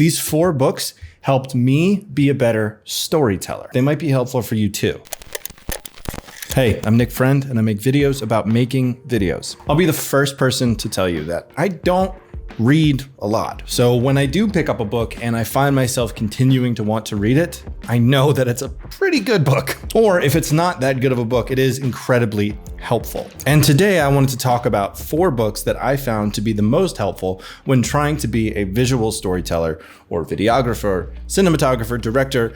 These 4 books helped me be a better storyteller. They might be helpful for you too. Hey, I'm Nick Friend, and I make videos about making videos. I'll be the first person to tell you that I don't read a lot. So when I do pick up a book and I find myself continuing to want to read it, I know that it's a pretty good book. Or if it's not that good of a book, it is incredibly helpful. And today I wanted to talk about 4 books that I found to be the most helpful when trying to be a visual storyteller or videographer, cinematographer, director,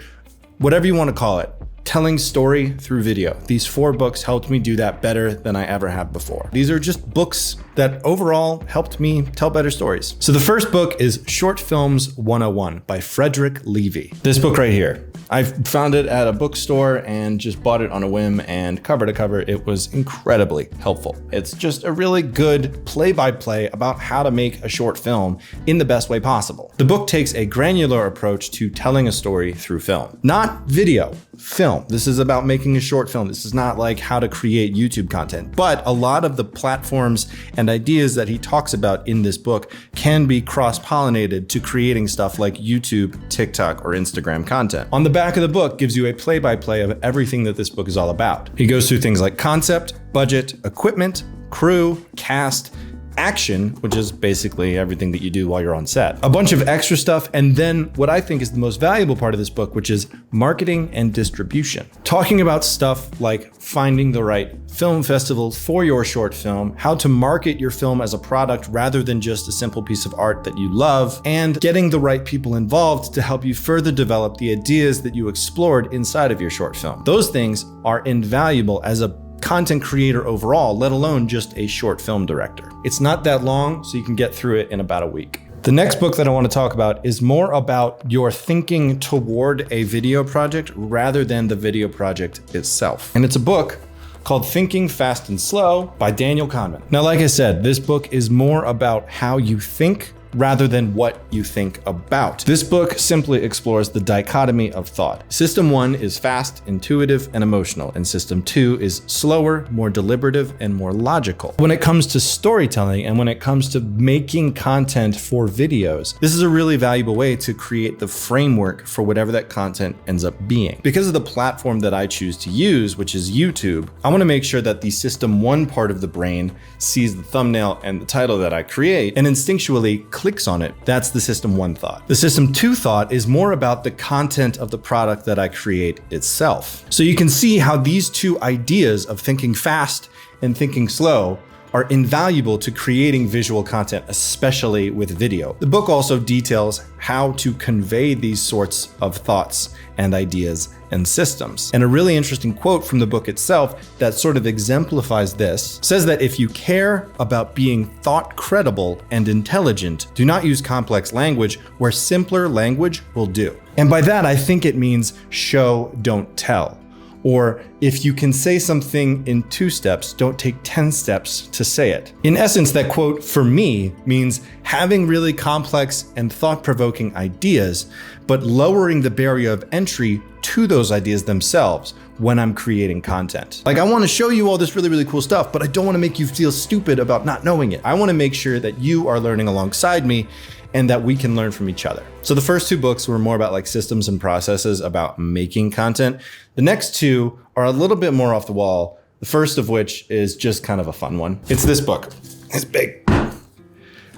whatever you want to call it. Telling story through video. These 4 books helped me do that better than I ever have before. These are just books that overall helped me tell better stories. So the first book is Short Films 101 by Frederick Levy. This book right here. I found it at a bookstore and just bought it on a whim, and cover to cover, it was incredibly helpful. It's just a really good play-by-play about how to make a short film in the best way possible. The book takes a granular approach to telling a story through film. Not video, film. This is about making a short film. This is not like how to create YouTube content, but a lot of the platforms and ideas that he talks about in this book can be cross-pollinated to creating stuff like YouTube, TikTok, or Instagram content. On the back of the book gives you a play-by-play of everything that this book is all about. He goes through things like concept, budget, equipment, crew, cast, action, which is basically everything that you do while you're on set, a bunch of extra stuff, and then what I think is the most valuable part of this book, which is marketing and distribution. Talking about stuff like finding the right film festival for your short film, how to market your film as a product rather than just a simple piece of art that you love, and getting the right people involved to help you further develop the ideas that you explored inside of your short film. Those things are invaluable as a content creator overall, let alone just a short film director. It's not that long, so you can get through it in about a week. The next book that I want to talk about is more about your thinking toward a video project rather than the video project itself. And it's a book called Thinking Fast and Slow by Daniel Kahneman. Now, like I said, this book is more about how you think rather than what you think about. This book simply explores the dichotomy of thought. System 1 is fast, intuitive, and emotional, and System 2 is slower, more deliberative, and more logical. When it comes to storytelling and when it comes to making content for videos, this is a really valuable way to create the framework for whatever that content ends up being. Because of the platform that I choose to use, which is YouTube, I want to make sure that the System 1 part of the brain sees the thumbnail and the title that I create and instinctually clicks on it. That's the System 1 thought. The System 2 thought is more about the content of the product that I create itself. So you can see how these 2 ideas of thinking fast and thinking slow are invaluable to creating visual content, especially with video. The book also details how to convey these sorts of thoughts and ideas and systems. And a really interesting quote from the book itself that sort of exemplifies this says that if you care about being thought credible and intelligent, do not use complex language where simpler language will do. And by that, I think it means show, don't tell. Or if you can say something in 2 steps, don't take 10 steps to say it. In essence, that quote for me means having really complex and thought-provoking ideas, but lowering the barrier of entry to those ideas themselves when I'm creating content. Like, I want to show you all this really, really cool stuff, but I don't want to make you feel stupid about not knowing it. I want to make sure that you are learning alongside me and that we can learn from each other. So the first 2 books were more about like systems and processes about making content. The next 2 are a little bit more off the wall. The first of which is just kind of a fun one. It's this book. It's big.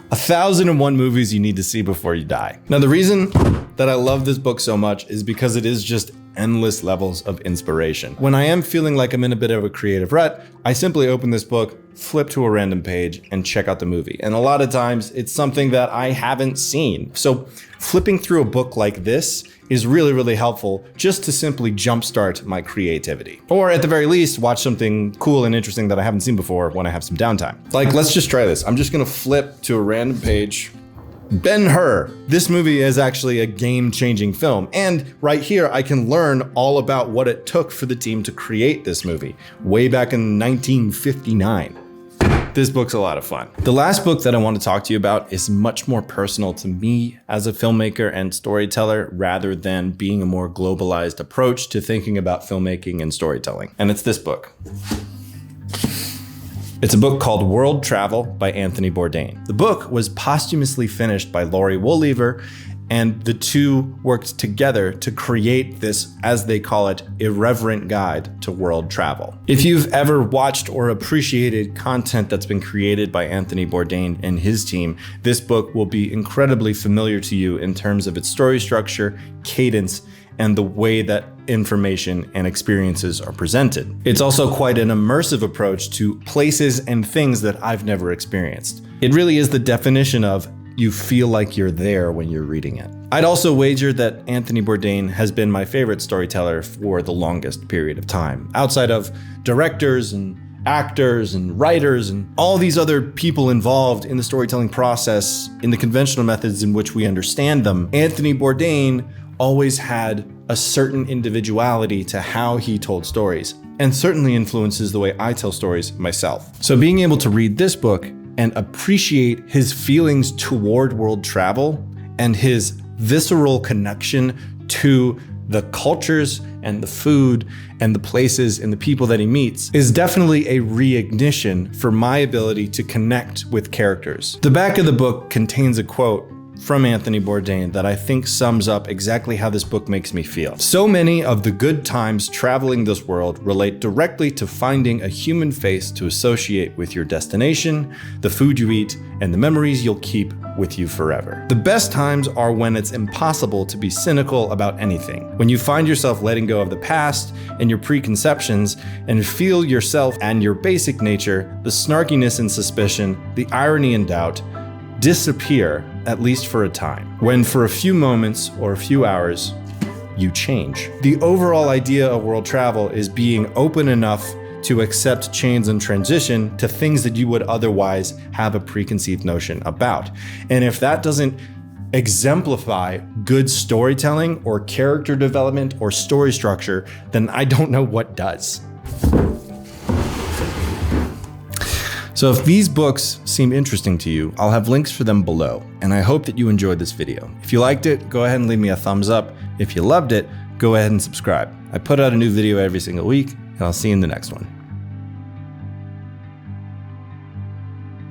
1001 Movies You Need to See Before You Die. Now, the reason that I love this book so much is because it is just endless levels of inspiration. When I am feeling like I'm in a bit of a creative rut, I simply open this book, flip to a random page, and check out the movie. And a lot of times it's something that I haven't seen. So flipping through a book like this is really, really helpful just to simply jumpstart my creativity. Or at the very least, watch something cool and interesting that I haven't seen before when I have some downtime. Like, let's just try this. I'm just gonna flip to a random page. Ben-Hur. This movie is actually a game-changing film. And right here, I can learn all about what it took for the team to create this movie, way back in 1959. This book's a lot of fun. The last book that I want to talk to you about is much more personal to me as a filmmaker and storyteller rather than being a more globalized approach to thinking about filmmaking and storytelling. And it's this book. It's a book called World Travel by Anthony Bourdain. The book was posthumously finished by Laurie Woollever And the two worked together to create this, as they call it, irreverent guide to world travel. If you've ever watched or appreciated content that's been created by Anthony Bourdain and his team, this book will be incredibly familiar to you in terms of its story structure, cadence, and the way that information and experiences are presented. It's also quite an immersive approach to places and things that I've never experienced. It really is the definition of you feel like you're there when you're reading it. I'd also wager that Anthony Bourdain has been my favorite storyteller for the longest period of time, outside of directors and actors and writers and all these other people involved in the storytelling process in the conventional methods in which we understand them. Anthony Bourdain always had a certain individuality to how he told stories, and certainly influences the way I tell stories myself. So being able to read this book and appreciate his feelings toward world travel and his visceral connection to the cultures and the food and the places and the people that he meets is definitely a reignition for my ability to connect with characters. The back of the book contains a quote from Anthony Bourdain that I think sums up exactly how this book makes me feel. So many of the good times traveling this world relate directly to finding a human face to associate with your destination, the food you eat, and the memories you'll keep with you forever. The best times are when it's impossible to be cynical about anything. When you find yourself letting go of the past and your preconceptions and feel yourself and your basic nature, the snarkiness and suspicion, the irony and doubt, disappear, at least for a time. When for a few moments or a few hours, you change. The overall idea of world travel is being open enough to accept change and transition to things that you would otherwise have a preconceived notion about. And if that doesn't exemplify good storytelling or character development or story structure, then I don't know what does. So if these books seem interesting to you, I'll have links for them below, and I hope that you enjoyed this video. If you liked it, go ahead and leave me a thumbs up. If you loved it, go ahead and subscribe. I put out a new video every single week, and I'll see you in the next one.